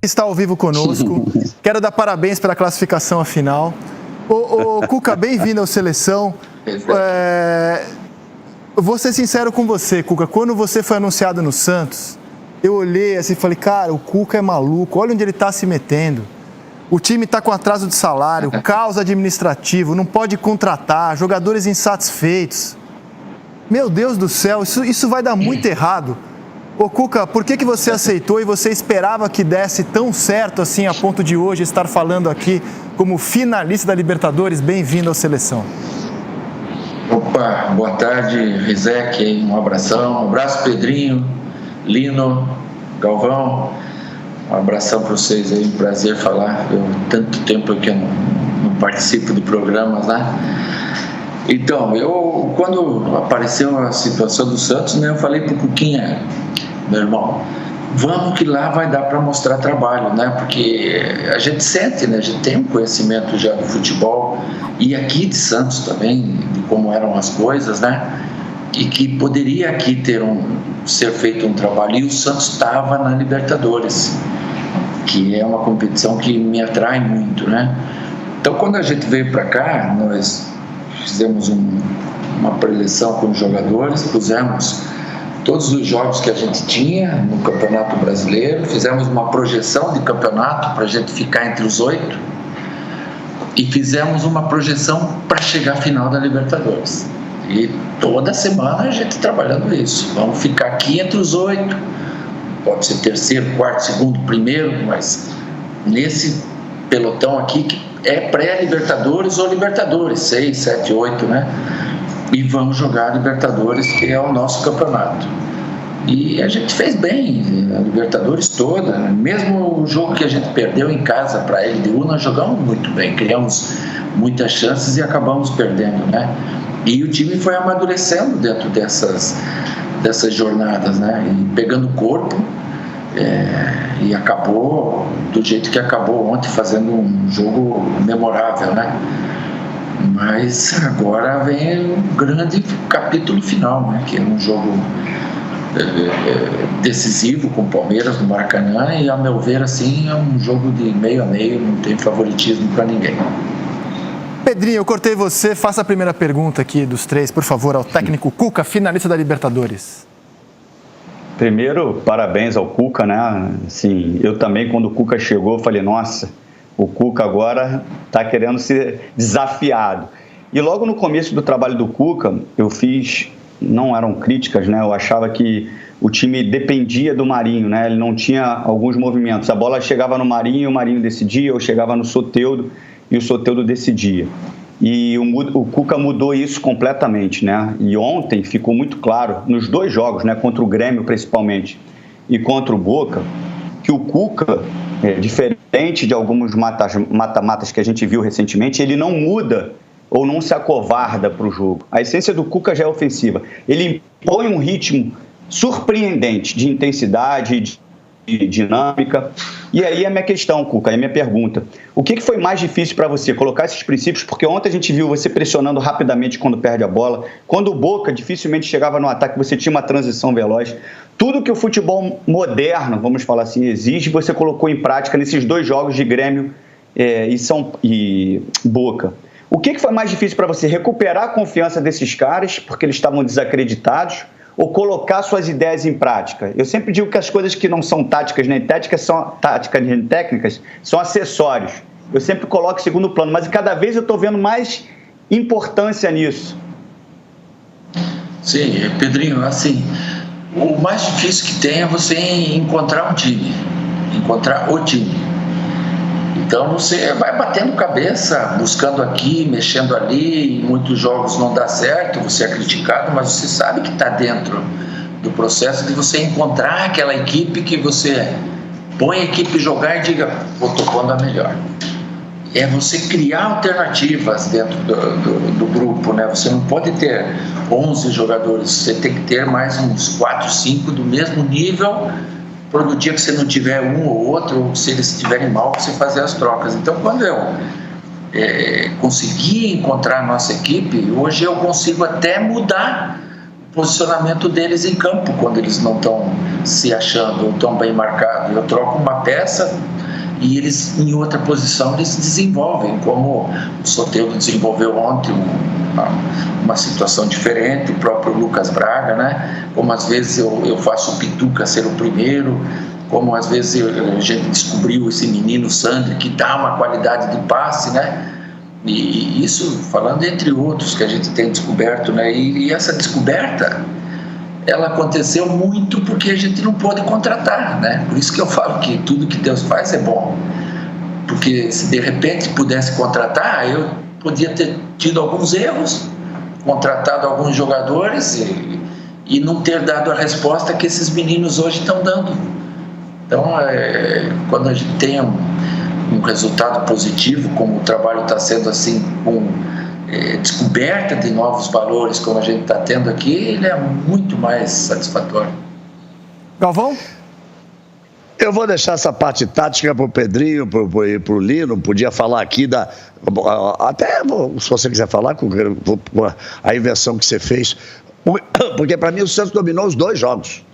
Está ao vivo conosco. Quero dar parabéns pela classificação à final. Ô Cuca, bem-vindo ao Seleção. Vou ser sincero com você, Cuca. Quando você foi anunciado no Santos, eu olhei assim e falei, cara, o Cuca é maluco. Olha onde ele está se metendo. O time está com atraso de salário, caos administrativo, não pode contratar, jogadores insatisfeitos. Meu Deus do céu, isso vai dar muito errado. Ô Cuca, por que você aceitou e você esperava que desse tão certo assim a ponto de hoje estar falando aqui como finalista da Libertadores? Bem-vindo à Seleção. Opa, boa tarde, Rizek, um abração. Um abraço, Pedrinho, Lino, Galvão. Um abração para vocês aí, um prazer falar. Tanto tempo que eu não participo de programas, né? Então, quando apareceu a situação do Santos, né, eu falei pro Cuquinha, meu irmão, vamos que lá vai dar para mostrar trabalho, né? Porque a gente sente, né? A gente tem um conhecimento já do futebol e aqui de Santos também, de como eram as coisas, né? E que poderia aqui ser feito um trabalho. E o Santos estava na Libertadores, que é uma competição que me atrai muito, né? Então, quando a gente veio para cá, nós fizemos uma preleção com os jogadores, pusemos todos os jogos que a gente tinha no Campeonato Brasileiro, fizemos uma projeção de campeonato para a gente ficar entre os 8 e fizemos uma projeção para chegar à final da Libertadores. E toda semana a gente trabalhando isso. Vamos ficar aqui entre os 8, pode ser terceiro, quarto, segundo, primeiro, mas nesse pelotão aqui que é pré-Libertadores ou Libertadores, 6, 7, 8, né? E vamos jogar a Libertadores, que é o nosso campeonato. E a gente fez bem a Libertadores toda, né? Mesmo o jogo que a gente perdeu em casa para a LDU, nós jogamos muito bem, criamos muitas chances e acabamos perdendo, né? E o time foi amadurecendo dentro dessas jornadas, né? E pegando corpo, e acabou do jeito que acabou ontem, fazendo um jogo memorável, né? Mas agora vem o grande capítulo final, né? Que é um jogo decisivo com o Palmeiras no Maracanã e, a meu ver, assim, é um jogo de meio a meio, não tem favoritismo para ninguém. Pedrinho, eu cortei você, faça a primeira pergunta aqui dos três, por favor, ao técnico Cuca, finalista da Libertadores. Primeiro, parabéns ao Cuca, né? Assim, eu também, quando o Cuca chegou, falei, nossa, o Cuca agora está querendo ser desafiado. E logo no começo do trabalho do Cuca, não eram críticas, né? Eu achava que o time dependia do Marinho, né? Ele não tinha alguns movimentos. A bola chegava no Marinho e o Marinho decidia, ou chegava no Soteldo e o Soteldo decidia. E o Cuca mudou isso completamente, né? E ontem ficou muito claro, nos dois jogos, né? Contra o Grêmio principalmente e contra o Boca, que o Cuca, diferente de alguns mata-matas que a gente viu recentemente, ele não muda ou não se acovarda para o jogo. A essência do Cuca já é ofensiva. Ele impõe um ritmo surpreendente de intensidade, de dinâmica. E aí a minha questão, Cuca, a minha pergunta. O que foi mais difícil para você? Colocar esses princípios? Porque ontem a gente viu você pressionando rapidamente quando perde a bola. Quando o Boca dificilmente chegava no ataque, você tinha uma transição veloz. Tudo que o futebol moderno, vamos falar assim, exige, você colocou em prática nesses dois jogos de Grêmio e Boca. O que foi mais difícil para você? Recuperar a confiança desses caras, porque eles estavam desacreditados, ou colocar suas ideias em prática? Eu sempre digo que as coisas que não são táticas nem técnicas são acessórios. Eu sempre coloco em segundo plano, mas cada vez eu estou vendo mais importância nisso. Sim, Pedrinho, assim, o mais difícil que tem é você encontrar o time. Então você vai batendo cabeça, buscando aqui, mexendo ali, em muitos jogos não dá certo, você é criticado, mas você sabe que está dentro do processo de você encontrar aquela equipe que você põe a equipe jogar e diga, vou tocando a melhor. É você criar alternativas dentro do grupo, né? Você não pode ter 11 jogadores, você tem que ter mais uns 4, 5 do mesmo nível, para no dia que você não tiver um ou outro, ou se eles estiverem mal, você fazer as trocas. Então, quando eu consegui encontrar a nossa equipe, hoje eu consigo até mudar o posicionamento deles em campo, quando eles não estão se achando ou estão bem marcados. Eu troco uma peça, e eles, em outra posição, eles se desenvolvem, como o Soteldo desenvolveu ontem uma situação diferente, o próprio Lucas Braga, né? Como às vezes eu faço o Pituca ser o primeiro, como às vezes a gente descobriu esse menino Sandri, que dá uma qualidade de passe, né? E isso, falando entre outros que a gente tem descoberto, né? E essa descoberta, ela aconteceu muito porque a gente não pôde contratar, né? Por isso que eu falo que tudo que Deus faz é bom. Porque se de repente pudesse contratar, eu podia ter tido alguns erros, contratado alguns jogadores e não ter dado a resposta que esses meninos hoje estão dando. Então, quando a gente tem um resultado positivo, como o trabalho está sendo assim, com descoberta de novos valores, como a gente está tendo aqui, ele é muito mais satisfatório. Galvão? Eu vou deixar essa parte tática para o Pedrinho, para o Lino. Podia falar aqui até se você quiser falar com a inversão que você fez, porque para mim o Santos dominou os 2 jogos.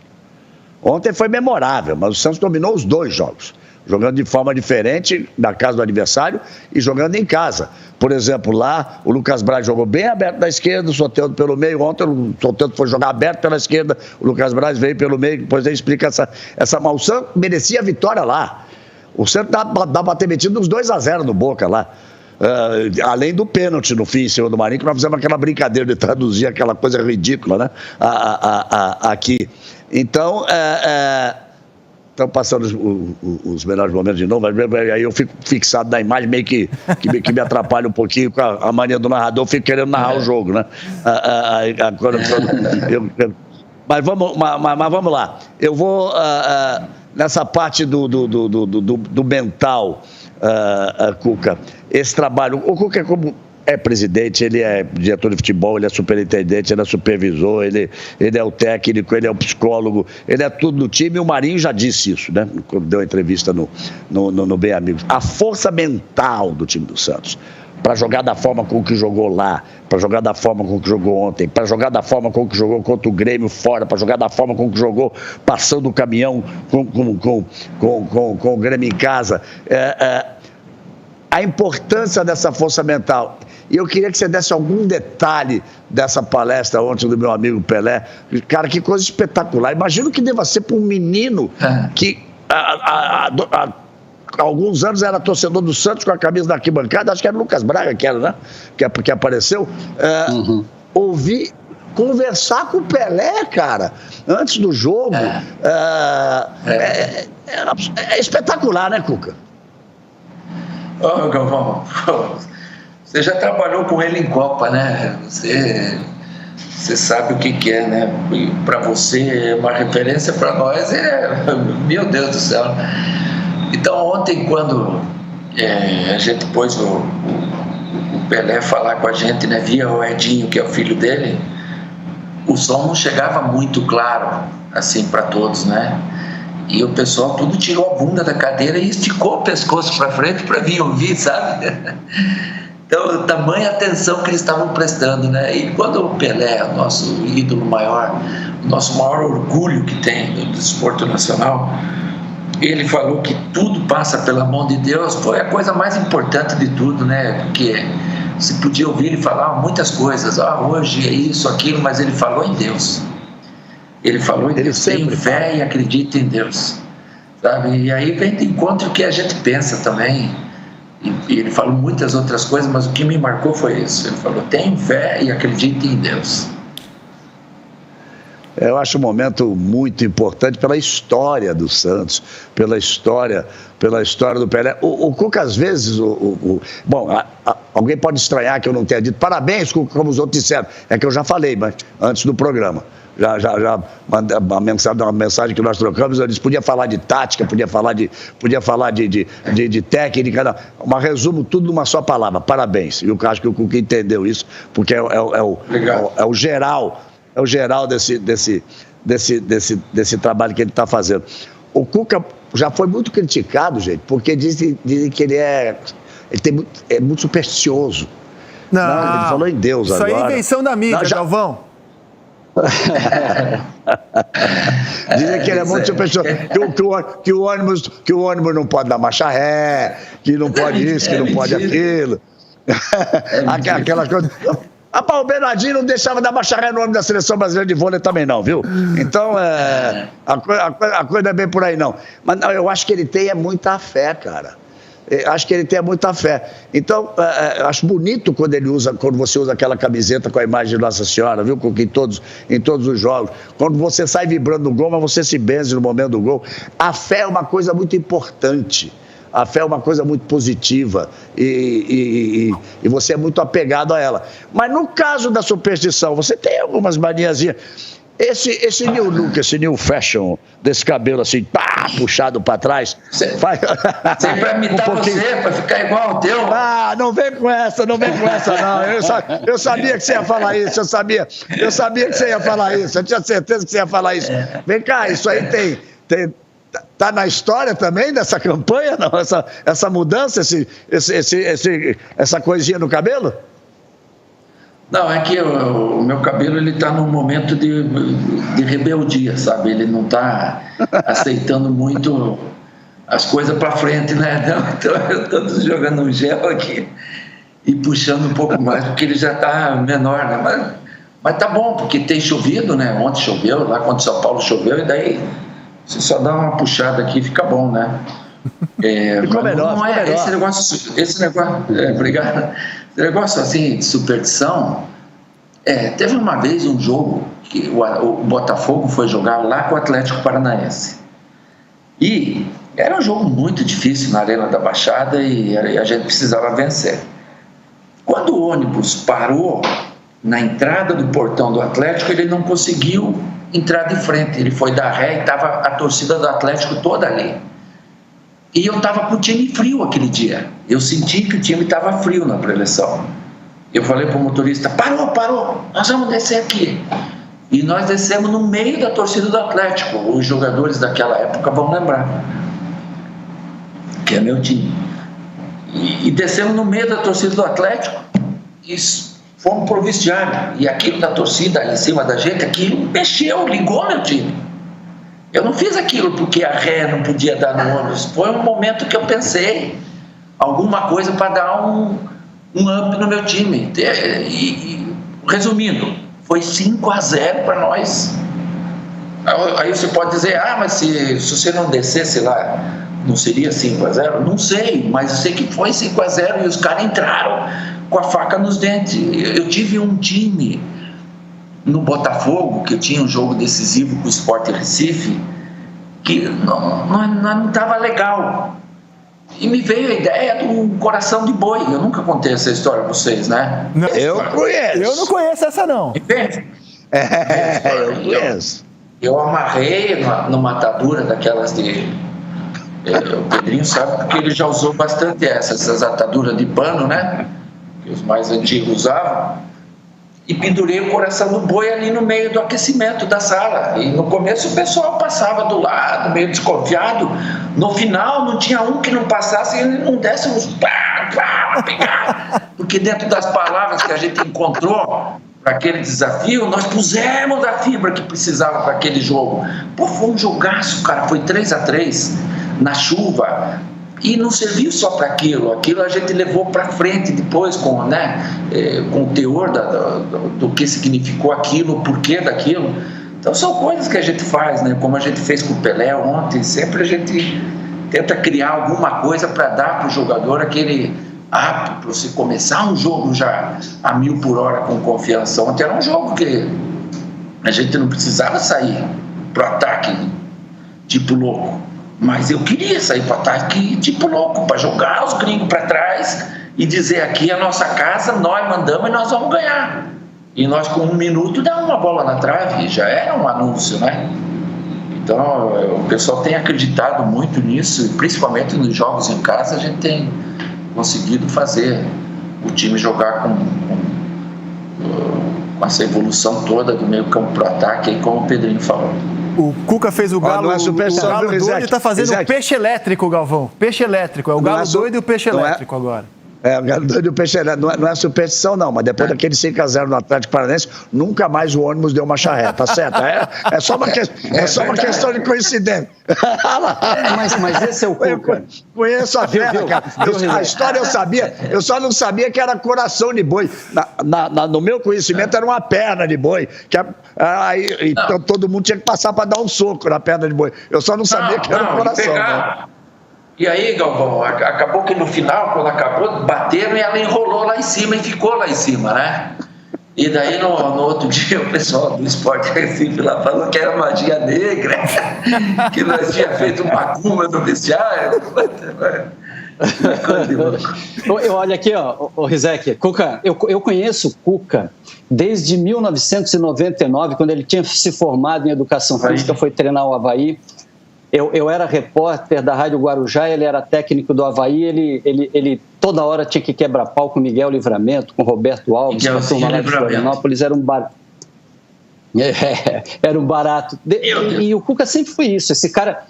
Ontem foi memorável, mas o Santos dominou os 2 jogos, jogando de forma diferente na casa do adversário e jogando em casa. Por exemplo, lá o Lucas Braz jogou bem aberto da esquerda, o Soteldo pelo meio. Ontem o Soteldo foi jogar aberto pela esquerda, o Lucas Braz veio pelo meio. Depois ele explica essa mal. O Santos merecia a vitória lá. O Santos dá para ter metido uns 2-0 no Boca lá. Além do pênalti no fim em cima do Marinho, que nós fizemos aquela brincadeira de traduzir aquela coisa ridícula, né? Aqui. Então, estão passando os melhores momentos de novo, aí eu fico fixado na imagem, meio que me atrapalha um pouquinho com a mania do narrador, eu fico querendo narrar o jogo, né? Mas vamos lá. Eu vou nessa parte do mental, Cuca. Esse trabalho, o Cuca é presidente, ele é diretor de futebol, ele é superintendente, ele é supervisor, ele é o técnico, ele é o psicólogo, ele é tudo no time, e o Marinho já disse isso, né? Quando deu a entrevista no Bem Amigos. A força mental do time do Santos, para jogar da forma com que jogou lá, para jogar da forma com que jogou ontem, para jogar da forma com que jogou contra o Grêmio fora, para jogar da forma com que jogou passando o caminhão com o Grêmio em casa, a importância dessa força mental. E eu queria que você desse algum detalhe dessa palestra ontem do meu amigo Pelé. Cara, que coisa espetacular. Imagino que deva ser para um menino que há alguns anos era torcedor do Santos com a camisa da arquibancada, acho que era o Lucas Braga que era, né? Que apareceu. Ouvir, conversar com o Pelé, cara, antes do jogo. É espetacular, né, Cuca? Ô, Galvão, você já trabalhou com ele em Copa, né? Você sabe o que é, né? Para você, uma referência, para nós meu Deus do céu. Então, ontem, quando a gente pôs o Pelé falar com a gente, né, via o Edinho, que é o filho dele, o som não chegava muito claro, assim, para todos, né? E o pessoal tudo tirou a bunda da cadeira e esticou o pescoço para frente para vir ouvir, sabe? Então, tamanha atenção que eles estavam prestando, né? E quando o Pelé, o nosso ídolo maior, o nosso maior orgulho que tem do esporte nacional, ele falou que tudo passa pela mão de Deus, foi a coisa mais importante de tudo, né? Porque se podia ouvir ele falar muitas coisas, hoje é isso, aquilo, mas ele falou em Deus. Ele falou em Deus, tem fé e acredita em Deus, sabe? E aí vem de encontro o que a gente pensa também. E ele falou muitas outras coisas, mas o que me marcou foi isso. Ele falou, tem fé e acredita em Deus. Eu acho um momento muito importante pela história do Santos, pela história do Pelé. O Cuca, às vezes, bom, alguém pode estranhar que eu não tenha dito parabéns, Cuca, como os outros disseram. É que eu já falei, mas antes do programa. Já mandei uma mensagem que nós trocamos, eu disse, podia falar de tática, podia falar de técnica, mas resumo tudo numa só palavra, parabéns. E eu acho que o Cuca entendeu isso, porque é o geral desse trabalho que ele está fazendo. O Cuca já foi muito criticado, gente, porque dizem que ele é muito supersticioso. Não, ele falou em Deus isso agora. Isso aí é invenção da mídia, Galvão. Dizem que ele é muito supersticioso, que o ônibus não pode dar marcha ré, que não pode isso, que não pode aquilo. Aquela coisa. O Bernardinho não deixava dar marcha ré no ônibus da Seleção Brasileira de Vôlei também não, viu? Então, a coisa é bem por aí não. Mas não, eu acho que ele tem muita fé, cara. Acho que ele tem muita fé. Então, acho bonito quando você usa aquela camiseta com a imagem de Nossa Senhora, viu? Em todos os jogos. Quando você sai vibrando no gol, mas você se benze no momento do gol. A fé é uma coisa muito importante. A fé é uma coisa muito positiva e você é muito apegado a ela. Mas no caso da superstição, você tem algumas maniazinhas. Esse new look, esse new fashion, desse cabelo assim, puxado para trás. Sempre para imitar você, para ficar igual ao teu. Não vem com essa não. Eu sabia que você ia falar isso, eu sabia que você ia falar isso, eu tinha certeza que você ia falar isso. Vem cá, isso aí tá na história também dessa campanha, não? Essa mudança, essa coisinha no cabelo? Não, é que o meu cabelo ele está num momento de rebeldia, sabe? Ele não está aceitando muito as coisas para frente, né? Então eu estou jogando um gel aqui e puxando um pouco mais, porque ele já está menor, né? Mas tá bom, porque tem chovido, né? Ontem choveu, lá contra o São Paulo choveu, e daí você só dá uma puxada aqui e fica bom, né? Ficou melhor, não é esse negócio, obrigado. Esse negócio assim de superstição, teve uma vez um jogo que o Botafogo foi jogar lá com o Atlético Paranaense. E era um jogo muito difícil na Arena da Baixada e a gente precisava vencer. Quando o ônibus parou na entrada do portão do Atlético, ele não conseguiu entrar de frente, ele foi dar ré e estava a torcida do Atlético toda ali. E eu estava com o time frio aquele dia, eu senti que o time estava frio na preleção. Eu falei para o motorista, parou, nós vamos descer aqui. E nós descemos no meio da torcida do Atlético, os jogadores daquela época vão lembrar, que é meu time. E descemos no meio da torcida do Atlético e fomos pro vestiário, e aquilo da torcida em cima da gente, aquilo mexeu, ligou meu time. Eu não fiz aquilo porque a ré não podia dar no ônibus, foi um momento que eu pensei alguma coisa para dar um up no meu time. E resumindo, foi 5-0 para nós. Aí você pode dizer, mas se você não descesse lá, não seria 5-0? Não sei, mas eu sei que foi 5-0 e os caras entraram com a faca nos dentes. Eu tive um time no Botafogo, que tinha um jogo decisivo com o Sport Recife, que não estava legal. E me veio a ideia do coração de boi. Eu nunca contei essa história para vocês, né? Não, eu conheço. Eu não conheço essa, não. Eu conheço. Eu amarrei numa atadura daquelas de... o Pedrinho sabe porque ele já usou bastante essas ataduras de pano, né? Que os mais antigos usavam. E pendurei o coração do boi ali no meio do aquecimento da sala. E no começo o pessoal passava do lado, meio desconfiado. No final não tinha um que não passasse e não desse uns pegar. Porque dentro das palavras que a gente encontrou para aquele desafio, nós pusemos a fibra que precisava para aquele jogo. Foi um jogaço, cara. Foi 3-3 na chuva. E não serviu só para aquilo a gente levou para frente depois com o teor do que significou aquilo, o porquê daquilo. Então são coisas que a gente faz, né? Como a gente fez com o Pelé ontem, sempre a gente tenta criar alguma coisa para dar para o jogador aquele apto para você começar um jogo já a 1000 por hora com confiança. Ontem era um jogo que a gente não precisava sair para o ataque tipo louco. Mas eu queria sair para ataque tipo louco, para jogar os gringos para trás e dizer aqui é a nossa casa, nós mandamos e nós vamos ganhar. E nós com 1 minuto dá uma bola na trave, já era um anúncio, né? Então o pessoal tem acreditado muito nisso, e principalmente nos jogos em casa a gente tem conseguido fazer o time jogar com essa evolução toda do meio campo para o ataque, como o Pedrinho falou. O Cuca fez o Galo, não é o Galo doido e está fazendo o peixe elétrico, Galvão. Peixe elétrico, é o Galo doido e o peixe elétrico agora. O Danilo Peixe não é superstição, não, mas depois daquele 5-0 no Atlético Paranaense, nunca mais o ônibus deu uma charreta, tá certo? É só uma questão de coincidência. Mas esse é o Cuca. Conheço a fera, cara. A história eu sabia, eu só não sabia que era coração de boi. No meu conhecimento era uma perna de boi. Então todo mundo tinha que passar para dar um soco na perna de boi. Eu só não sabia que era um coração. E aí, Galvão, acabou que no final, quando acabou, bateram e ela enrolou lá em cima e ficou lá em cima, né? E daí no outro dia o pessoal do Sport Recife lá falou que era magia negra, que nós tínhamos feito uma macumba no vestiário. Olha aqui, ó, Rizek, Cuca, eu conheço o Cuca desde 1999, quando ele tinha se formado em Educação Física, foi treinar o Avaí. Eu era repórter da Rádio Guarujá, ele era técnico do Avaí, ele toda hora tinha que quebrar pau com Miguel Livramento, com Roberto Alves, com a turma lá de Florianópolis, era um barato. Era um barato. E o Cuca sempre foi isso, esse cara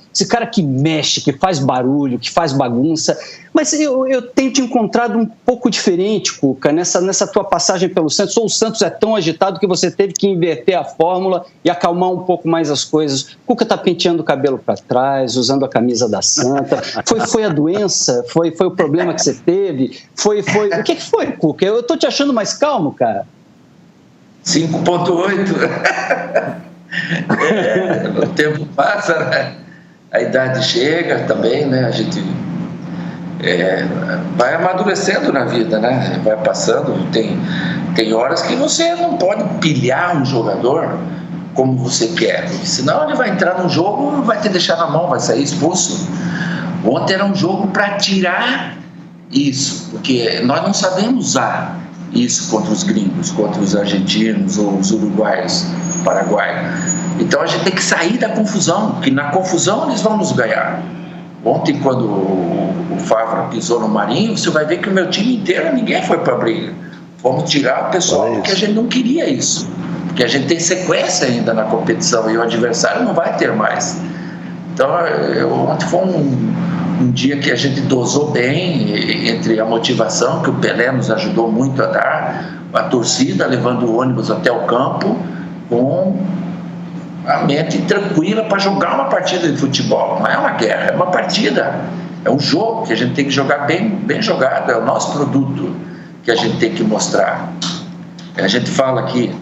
que mexe, que faz barulho, que faz bagunça. Mas eu tenho te encontrado um pouco diferente, Cuca, nessa tua passagem pelo Santos. Ou o Santos é tão agitado que você teve que inverter a fórmula e acalmar um pouco mais as coisas. O Cuca tá penteando o cabelo para trás, usando a camisa da Santa. Foi a doença? Foi o problema que você teve? O que foi, Cuca? Eu tô te achando mais calmo, cara. 5,8. O tempo passa, né? A idade chega também, né? A gente vai amadurecendo na vida, né? Vai passando. Tem horas que você não pode pilhar um jogador como você quer, senão ele vai entrar no jogo, vai te deixar na mão, vai sair expulso. Ontem era um jogo para tirar isso, porque nós não sabemos usar isso contra os gringos, contra os argentinos ou os uruguaios, paraguaios. Então a gente tem que sair da confusão, porque na confusão eles vão nos ganhar. Ontem, quando o Favre pisou no Marinho, você vai ver que o meu time inteiro, ninguém foi para a briga. Vamos tirar o pessoal, porque a gente não queria isso, porque a gente tem sequência ainda na competição e o adversário não vai ter mais. Então ontem foi um dia que a gente dosou bem entre a motivação que o Pelé nos ajudou muito a dar, a torcida levando o ônibus até o campo com a mente tranquila para jogar uma partida de futebol. Não é uma guerra, é uma partida, é um jogo que a gente tem que jogar bem jogado, é o nosso produto que a gente tem que mostrar. A gente fala aqui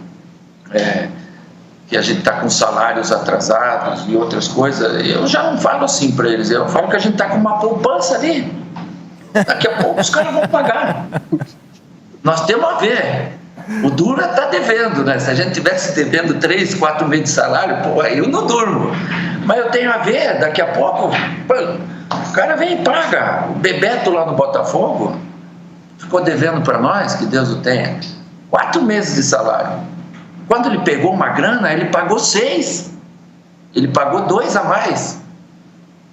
que a gente está com salários atrasados e outras coisas. Eu já não falo assim para eles, eu falo que a gente está com uma poupança ali, daqui a pouco os caras vão pagar. Nós temos a ver. O duro está devendo, né? Se a gente tivesse devendo 3, 4 meses de salário, pô, eu não durmo, mas eu tenho a ver, daqui a pouco o cara vem e paga. O Bebeto lá no Botafogo ficou devendo para nós, que Deus o tenha, 4 meses de salário. Quando ele pegou uma grana, ele pagou 6. Ele pagou 2 a mais.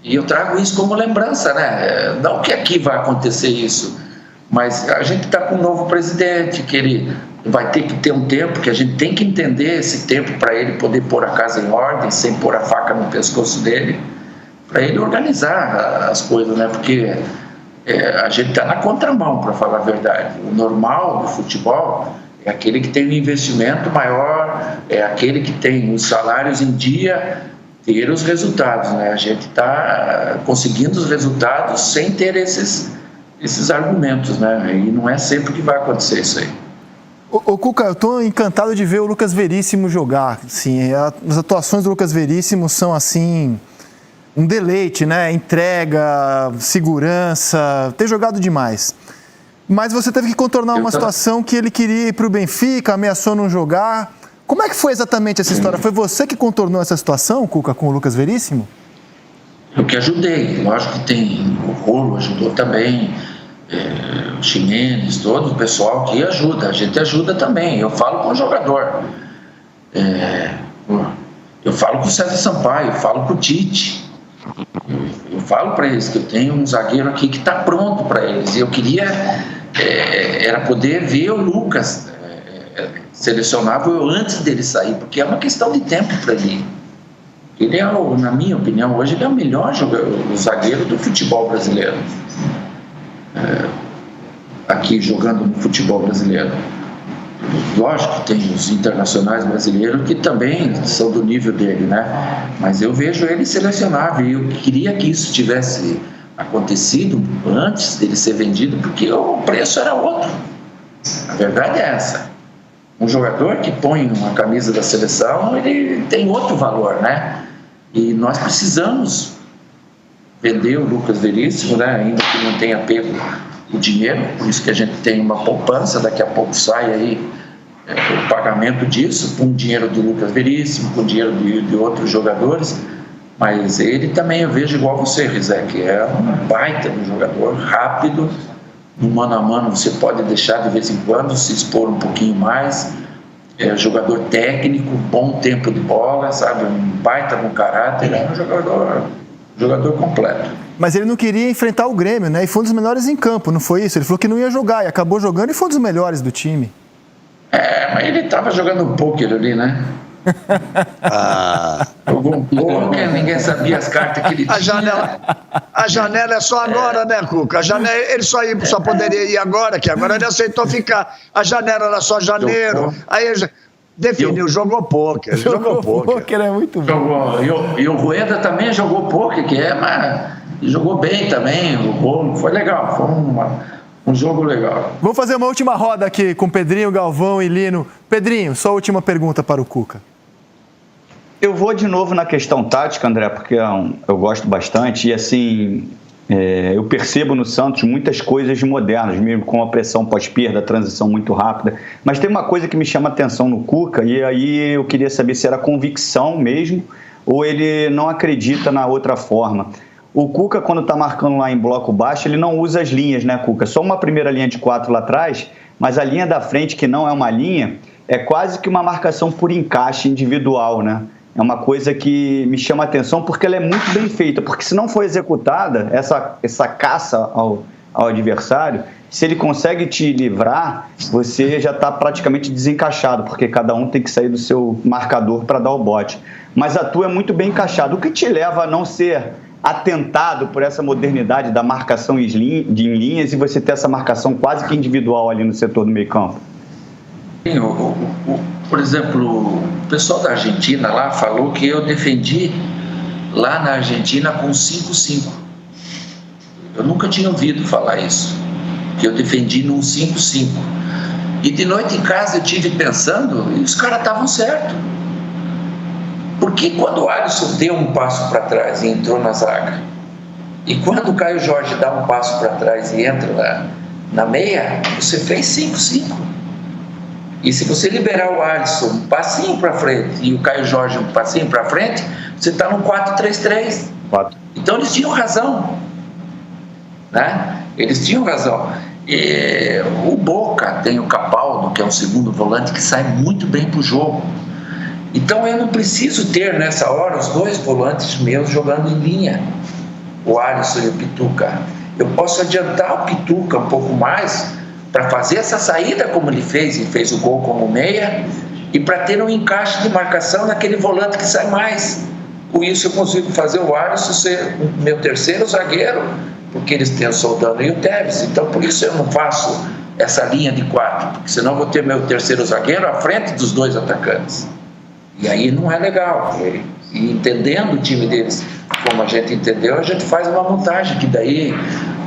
E eu trago isso como lembrança, né? Não que aqui vai acontecer isso, mas a gente está com um novo presidente, que ele vai ter que ter um tempo, que a gente tem que entender esse tempo para ele poder pôr a casa em ordem, sem pôr a faca no pescoço dele, para ele organizar as coisas, né? Porque a gente está na contramão, para falar a verdade. O normal do futebol é aquele que tem um investimento maior, é aquele que tem os salários em dia, ter os resultados, né? A gente está conseguindo os resultados sem ter esses argumentos, né? E não é sempre que vai acontecer isso aí. Ô Cuca, eu estou encantado de ver o Lucas Veríssimo jogar. Assim, as atuações do Lucas Veríssimo são assim um deleite, né? Entrega, segurança, tem jogado demais. Mas você teve que contornar uma situação que ele queria ir para o Benfica, ameaçou não jogar. Como é que foi exatamente essa história? Foi você que contornou essa situação, Cuca, com o Lucas Veríssimo? Eu que ajudei. Lógico que tem o Rolo, ajudou também, o Ximenes, todo o pessoal que ajuda. A gente ajuda também. Eu falo com o jogador. Eu falo com o César Sampaio, eu falo com o Tite. Eu falo para eles que eu tenho um zagueiro aqui que está pronto para eles. E eu queria era poder ver o Lucas selecionável antes dele sair, porque é uma questão de tempo para ele. Ele na minha opinião, hoje ele é o melhor zagueiro do futebol brasileiro. aqui jogando no futebol brasileiro. Lógico que tem os internacionais brasileiros que também são do nível dele, né? Mas eu vejo ele selecionável e eu queria que isso tivesse acontecido antes dele ser vendido, porque o preço era outro. A verdade é essa. Um jogador que põe uma camisa da seleção, ele tem outro valor, né? E nós precisamos vender o Lucas Veríssimo, né? Ainda que não tenha pego o dinheiro, por isso que a gente tem uma poupança, daqui a pouco sai aí o pagamento disso, com o dinheiro do Lucas Veríssimo, com o dinheiro de outros jogadores, mas ele também eu vejo igual você, Rizek, é um baita um jogador, rápido, no mano a mano você pode deixar de vez em quando, se expor um pouquinho mais, é jogador técnico, bom tempo de bola, sabe, um baita no caráter, é um jogador completo. Mas ele não queria enfrentar o Grêmio, né? E foi um dos melhores em campo, não foi isso? Ele falou que não ia jogar e acabou jogando e foi um dos melhores do time. Mas ele estava jogando um pôquer ali, né? Jogou um pôquer, ninguém sabia as cartas que ele tinha. A janela é só agora, né, Cuca? A janela, ele só poderia ir agora, que agora ele aceitou ficar. A janela era só janeiro. Aí ele definiu, jogou pôquer. Jogou pôquer, é muito bom. E o Rueda também jogou pôquer, mas jogou bem também. Foi legal, foi um jogo legal. Vamos fazer uma última roda aqui com Pedrinho, Galvão e Lino. Pedrinho, só a última pergunta para o Cuca. Eu vou de novo na questão tática, André, porque eu gosto bastante e assim, eu percebo no Santos muitas coisas modernas, mesmo com a pressão pós-perda, a transição muito rápida, mas tem uma coisa que me chama a atenção no Cuca e aí eu queria saber se era convicção mesmo ou ele não acredita na outra forma. O Cuca, quando está marcando lá em bloco baixo, ele não usa as linhas, né, Cuca? Só uma primeira linha de 4 lá atrás, mas a linha da frente, que não é uma linha, é quase que uma marcação por encaixe individual, né? É uma coisa que me chama a atenção porque ela é muito bem feita, porque se não for executada, essa caça ao adversário, se ele consegue te livrar, você já está praticamente desencaixado, porque cada um tem que sair do seu marcador para dar o bote. Mas a tua é muito bem encaixada. O que te leva a não ser atentado por essa modernidade da marcação em linhas e você ter essa marcação quase que individual ali no setor do meio campo? Por exemplo, o pessoal da Argentina lá falou que eu defendi lá na Argentina com 5-5. Eu nunca tinha ouvido falar isso, que eu defendi num 5-5. E de noite em casa eu estive pensando e os caras estavam certos. Porque quando o Alisson deu um passo para trás e entrou na zaga, e quando o Caio Jorge dá um passo para trás e entra na meia, você fez 5-5. E se você liberar o Alisson um passinho para frente e o Caio Jorge um passinho para frente, você está no 4-3-3. Então eles tinham razão, né? Eles tinham razão. E o Boca tem o Capaldo, que é um segundo volante que sai muito bem para o jogo. Então eu não preciso ter nessa hora os dois volantes meus jogando em linha, o Alisson e o Pituca. Eu posso adiantar o Pituca um pouco mais para fazer essa saída como ele fez, e fez o gol como meia, e para ter um encaixe de marcação naquele volante que sai mais. Com isso eu consigo fazer o Alisson ser o meu terceiro zagueiro, porque eles têm o Soldano e o Tevez. Então por isso eu não faço essa linha de 4, porque senão eu vou ter meu terceiro zagueiro à frente dos dois atacantes. E aí não é legal. E entendendo o time deles como a gente entendeu, a gente faz uma montagem, que daí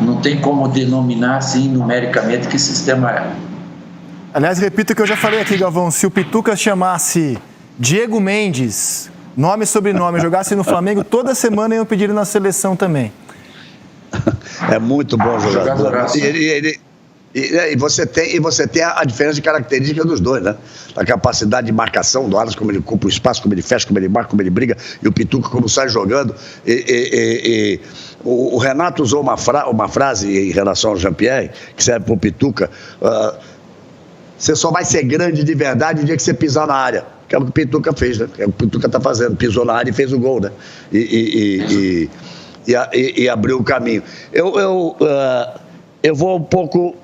não tem como denominar assim numericamente que sistema é. Aliás, repito o que eu já falei aqui, Galvão, se o Pituca chamasse Diego Mendes, nome e sobrenome, jogasse no Flamengo, toda semana iam pedir ele na seleção também. É muito bom jogador. E você tem a diferença de característica dos dois, né? A capacidade de marcação do Alisson, como ele ocupa o espaço, como ele fecha, como ele marca, como ele briga, e o Pituca como sai jogando. O Renato usou uma frase em relação ao Jean-Pierre, que serve para o Pituca: você só vai ser grande de verdade no dia que você pisar na área. Que é o que o Pituca fez, né? Que é o que o Pituca está fazendo, pisou na área e fez o gol, né? E abriu o caminho. Eu vou um pouco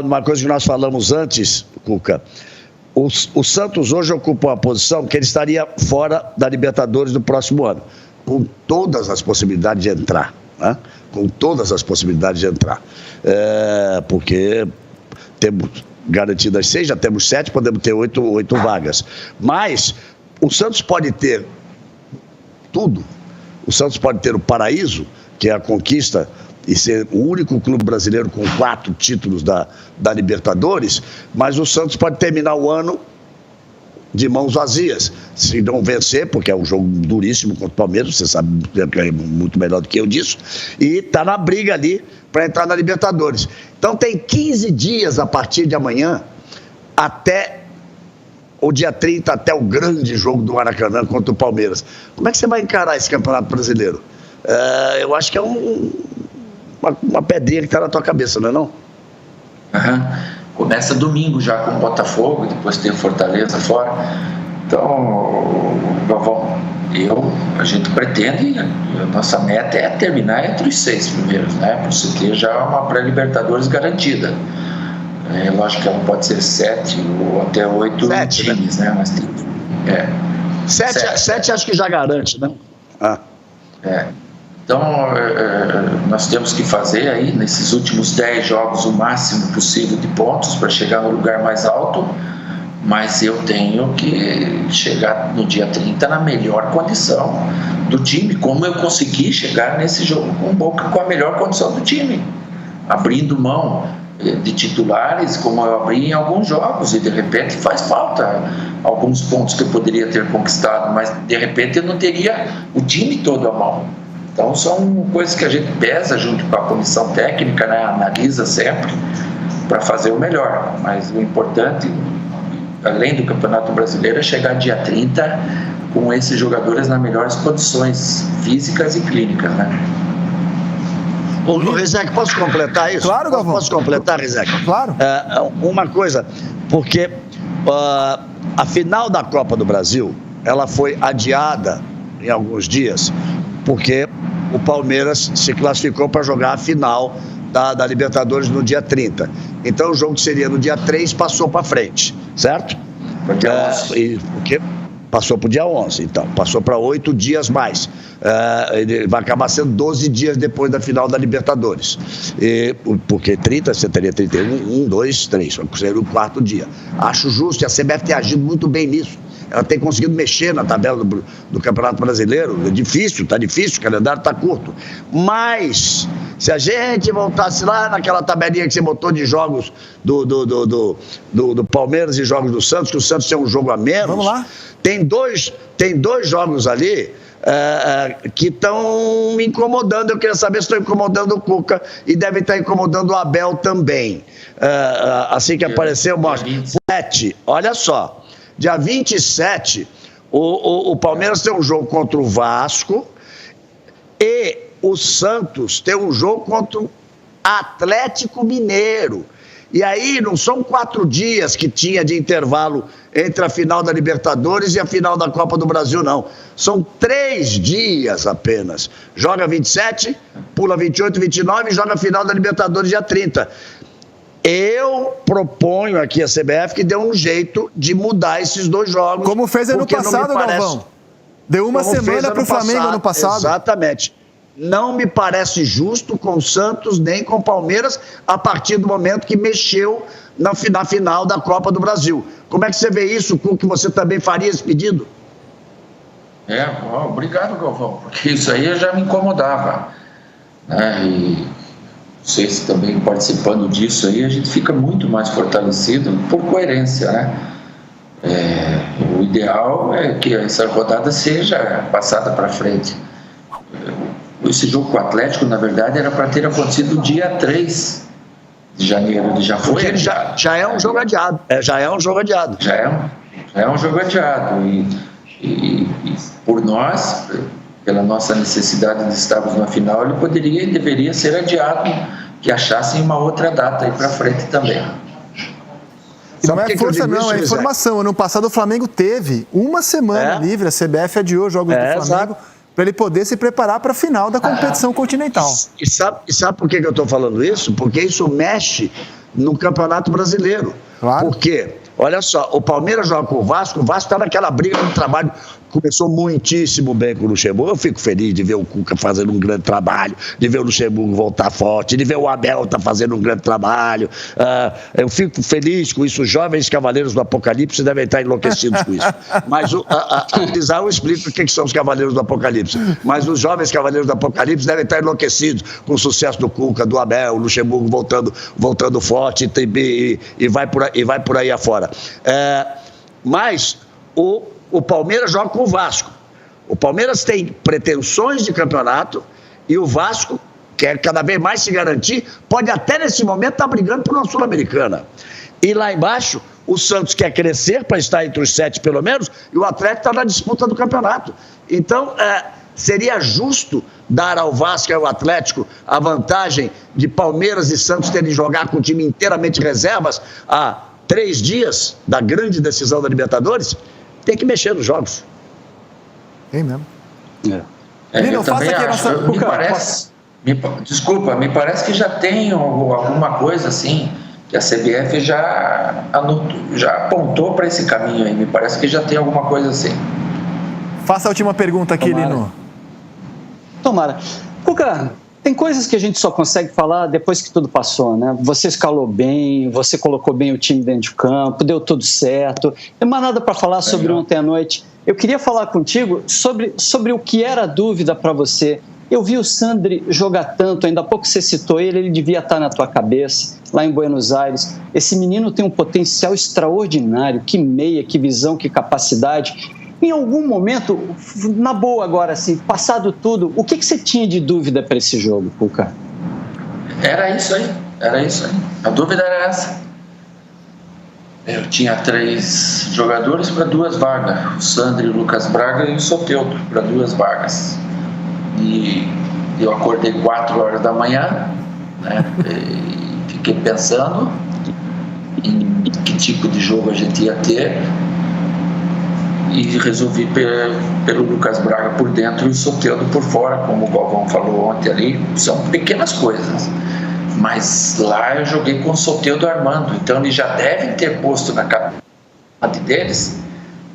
uma coisa que nós falamos antes, Cuca. O Santos hoje ocupa uma posição que ele estaria fora da Libertadores do próximo ano, com todas as possibilidades de entrar. né? Com todas as possibilidades de entrar. Porque temos garantidas 6, já temos 7, podemos ter 8 vagas. Mas o Santos pode ter tudo. O Santos pode ter o paraíso, que é a conquista, e ser o único clube brasileiro com 4 títulos da Libertadores, mas o Santos pode terminar o ano de mãos vazias, se não vencer, porque é um jogo duríssimo contra o Palmeiras, você sabe que é muito melhor do que eu disso, e está na briga ali para entrar na Libertadores. Então tem 15 dias a partir de amanhã, até o dia 30, até o grande jogo do Maracanã contra o Palmeiras. Como é que você vai encarar esse Campeonato Brasileiro? Eu acho que é uma pedrinha que está na tua cabeça, não é não? Uhum. Começa domingo já com o Botafogo, depois tem o Fortaleza fora. Então, Galvão, a gente pretende, a nossa meta é terminar entre os 6 primeiros, né? Para você ter já uma pré-Libertadores garantida. Lógico que ela pode ser 7 ou até 8 times, né? Mas tem, 7 acho que já garante, né? Então, nós temos que fazer aí, nesses últimos 10 jogos, o máximo possível de pontos para chegar no lugar mais alto, mas eu tenho que chegar no dia 30 na melhor condição do time, como eu consegui chegar nesse jogo com a melhor condição do time, abrindo mão de titulares, como eu abri em alguns jogos, e de repente faz falta alguns pontos que eu poderia ter conquistado, mas de repente eu não teria o time todo à mão. Então são coisas que a gente pesa junto com a comissão técnica, né? Analisa sempre para fazer o melhor, mas o importante, além do Campeonato Brasileiro, é chegar dia 30 com esses jogadores nas melhores condições físicas e clínicas, né? Ô, Rizek, posso completar isso? Claro, Galvão. Posso completar, Rizek? Claro. Uma coisa, porque a final da Copa do Brasil, ela foi adiada em alguns dias, porque o Palmeiras se classificou para jogar a final da Libertadores no dia 30. Então o jogo que seria no dia 3 passou para frente, certo? Porque passou para o dia 11, então, passou para 8 dias mais. Ele vai acabar sendo 12 dias depois da final da Libertadores. Porque 30, você teria 31, 1, 2, 3, seria o 4º dia. Acho justo, e a CBF tem agido muito bem nisso. Ela tem conseguido mexer na tabela do Campeonato Brasileiro. É difícil, o calendário está curto. Mas, se a gente voltasse lá naquela tabelinha que você botou de jogos do Palmeiras e jogos do Santos, que o Santos tem um jogo a menos. Vamos lá. Tem dois jogos ali que estão me incomodando. Eu queria saber se estão incomodando o Cuca e devem estar incomodando o Abel também. Assim que apareceu, mostra. Olha só. Dia 27, o Palmeiras tem um jogo contra o Vasco e o Santos tem um jogo contra o Atlético Mineiro. E aí não são 4 dias que tinha de intervalo entre a final da Libertadores e a final da Copa do Brasil, não. São 3 dias apenas. Joga 27, pula 28, 29 e joga a final da Libertadores dia 30. Eu proponho aqui a CBF que dê um jeito de mudar esses 2 jogos. Como fez ano passado, Galvão. Deu uma semana para o Flamengo ano passado. Exatamente. Não me parece justo com o Santos nem com o Palmeiras a partir do momento que mexeu na final da Copa do Brasil. Como é que você vê isso, com que você também faria esse pedido? Obrigado, Galvão, porque isso aí já me incomodava, né? E vocês também participando disso aí, a gente fica muito mais fortalecido por coerência, né? O ideal é que essa rodada seja passada para frente. Esse jogo com o Atlético, na verdade, era para ter acontecido dia 3 de janeiro. Ele já foi. Ele já é um jogo adiado. Já é um jogo adiado. Já é um jogo adiado. E por nós, pela nossa necessidade de estarmos na final, ele poderia e deveria ser adiado, que achassem uma outra data aí para frente também. E não é força não, é informação. Ano passado o Flamengo teve uma semana livre, a CBF adiou os jogos do Flamengo para ele poder se preparar para a final da competição continental. E sabe por que eu estou falando isso? Porque isso mexe no Campeonato Brasileiro. Claro. Por quê? Olha só, o Palmeiras joga com o Vasco está naquela briga no trabalho começou muitíssimo bem com o Luxemburgo. Eu fico feliz de ver o Cuca fazendo um grande trabalho, de ver o Luxemburgo voltar forte, de ver o Abel fazendo um grande trabalho. Eu fico feliz com isso. Os jovens cavaleiros do Apocalipse devem estar enlouquecidos com isso. Mas eu explico o que são os cavaleiros do Apocalipse. Mas os jovens cavaleiros do Apocalipse devem estar enlouquecidos com o sucesso do Cuca, do Abel, o Luxemburgo voltando forte e vai por aí afora. Mas o Palmeiras joga com o Vasco. O Palmeiras tem pretensões de campeonato e o Vasco quer cada vez mais se garantir, pode até nesse momento estar brigando por uma Sul-Americana. E lá embaixo, o Santos quer crescer para estar entre os 7 pelo menos, e o Atlético está na disputa do campeonato. Então, seria justo dar ao Vasco e ao Atlético a vantagem de Palmeiras e Santos terem de jogar com o time inteiramente reservas há 3 dias da grande decisão da Libertadores? Tem que mexer nos jogos. Tem mesmo. Eu também acho. Me parece que já tem alguma coisa assim, que a CBF já apontou para esse caminho aí. Me parece que já tem alguma coisa assim. Faça a última pergunta aqui, Lino. Tomara. Cuca, tem coisas que a gente só consegue falar depois que tudo passou, né? Você escalou bem, você colocou bem o time dentro de campo, deu tudo certo. Não tem mais nada para falar sobre ontem à noite. Eu queria falar contigo sobre o que era dúvida para você. Eu vi o Sandri jogar tanto, ainda há pouco você citou ele devia estar na tua cabeça, lá em Buenos Aires. Esse menino tem um potencial extraordinário, que meia, que visão, que capacidade. Em algum momento, na boa agora, assim, passado tudo, o que você tinha de dúvida para esse jogo, Cuca? Era isso aí. A dúvida era essa. Eu tinha 3 jogadores para 2 vagas, o Sandri, o Lucas Braga e o Soteldo para 2 vagas. E eu acordei 4 horas da manhã, né? E fiquei pensando em que tipo de jogo a gente ia ter e resolvi pelo Lucas Braga por dentro e o Soteldo por fora, como o Galvão falou ontem ali. São pequenas coisas, mas lá eu joguei com o Soteldo armando, então eles já devem ter posto na cabeça deles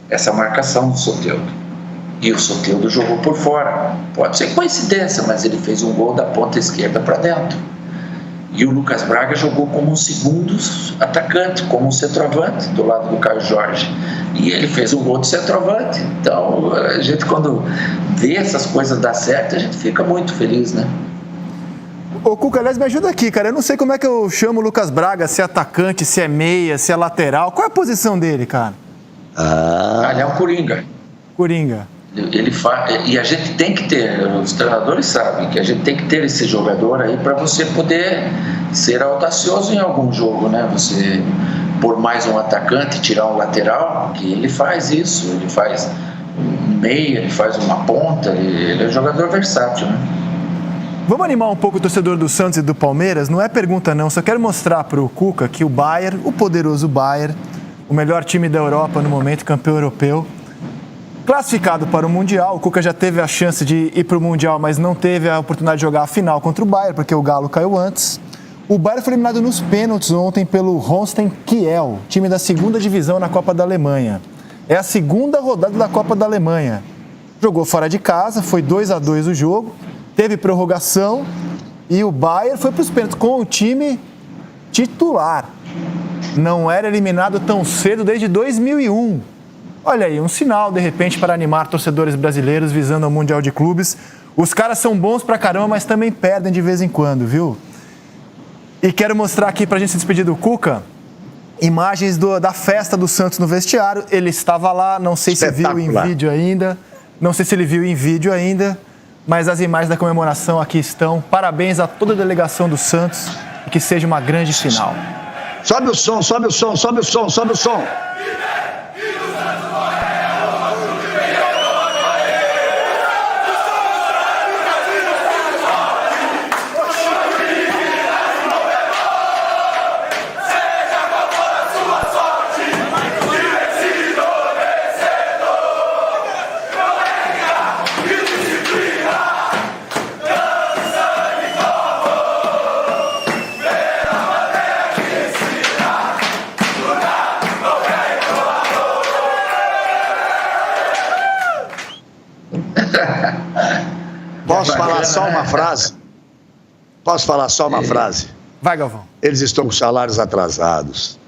essa marcação do Soteldo. E o Soteldo jogou por fora. Pode ser coincidência, mas ele fez um gol da ponta esquerda para dentro. E o Lucas Braga jogou como um segundo atacante, como um centroavante do lado do Caio Jorge. E ele fez um gol de centroavante. Então, a gente quando vê essas coisas dar certo, a gente fica muito feliz, né? Ô, Cuca, aliás, me ajuda aqui, cara. Eu não sei como é que eu chamo o Lucas Braga, se é atacante, se é meia, se é lateral. Qual é a posição dele, cara? Ele é um coringa. Coringa. Ele e a gente tem que ter, os treinadores sabem que a gente tem que ter esse jogador aí para você poder ser audacioso em algum jogo, né? Você pôr mais um atacante, tirar um lateral, que ele faz isso, ele faz um meia, ele faz uma ponta, ele é um jogador versátil, né? Vamos animar um pouco o torcedor do Santos e do Palmeiras? Não é pergunta não, só quero mostrar para o Cuca que o Bayern, o poderoso Bayern, o melhor time da Europa no momento, campeão europeu, classificado para o Mundial. O Cuca já teve a chance de ir para o Mundial, mas não teve a oportunidade de jogar a final contra o Bayern, porque o Galo caiu antes. O Bayern foi eliminado nos pênaltis ontem pelo Holstein Kiel, time da 2ª divisão na Copa da Alemanha. É a 2ª rodada da Copa da Alemanha. Jogou fora de casa, foi 2-2 o jogo, teve prorrogação e o Bayern foi para os pênaltis com o time titular. Não era eliminado tão cedo desde 2001. Olha aí, um sinal, de repente, para animar torcedores brasileiros visando ao Mundial de Clubes. Os caras são bons pra caramba, mas também perdem de vez em quando, viu? E quero mostrar aqui, pra gente se despedir do Cuca, imagens da festa do Santos no vestiário. Ele estava lá, não sei se viu em vídeo ainda. Não sei se ele viu em vídeo ainda, mas as imagens da comemoração aqui estão. Parabéns a toda a delegação do Santos e que seja uma grande final. Sobe o som, sobe o som, sobe o som, sobe o som. Posso falar só uma frase? Posso falar só uma frase? Vai, Galvão. Eles estão com salários atrasados,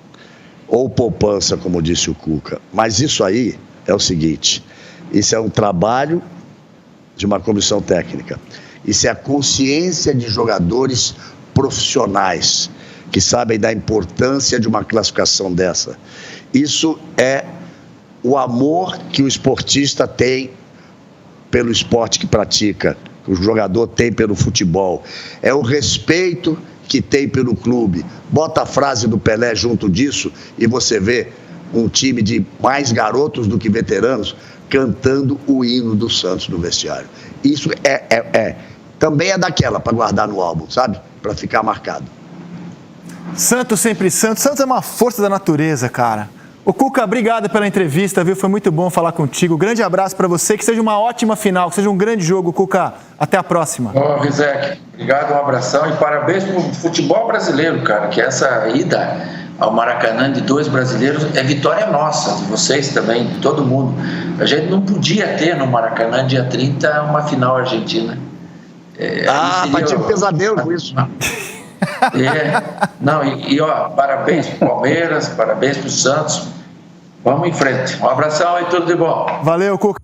ou poupança, como disse o Cuca. Mas isso aí é o seguinte, isso é um trabalho de uma comissão técnica. Isso é a consciência de jogadores profissionais que sabem da importância de uma classificação dessa. Isso é o amor que o esportista tem pelo esporte que pratica, que o jogador tem pelo futebol. É o respeito que tem pelo clube. Bota a frase do Pelé junto disso e você vê um time de mais garotos do que veteranos cantando o hino do Santos no vestiário. Isso também é daquela para guardar no álbum, sabe? Para ficar marcado. Santos sempre Santos. Santos é uma força da natureza, cara. Ô, Cuca, obrigado pela entrevista, viu? Foi muito bom falar contigo. Grande abraço para você, que seja uma ótima final, que seja um grande jogo, Cuca. Até a próxima. Ô, Rizek, obrigado, um abração e parabéns pro futebol brasileiro, cara, que essa ida ao Maracanã de 2 brasileiros é vitória nossa, de vocês também, de todo mundo. A gente não podia ter no Maracanã, dia 30, uma final argentina. Mas tinha um pesadelo com isso. Ó, parabéns pro Palmeiras, parabéns pro Santos. Vamos em frente. Um abração e tudo de bom. Valeu, Cuca.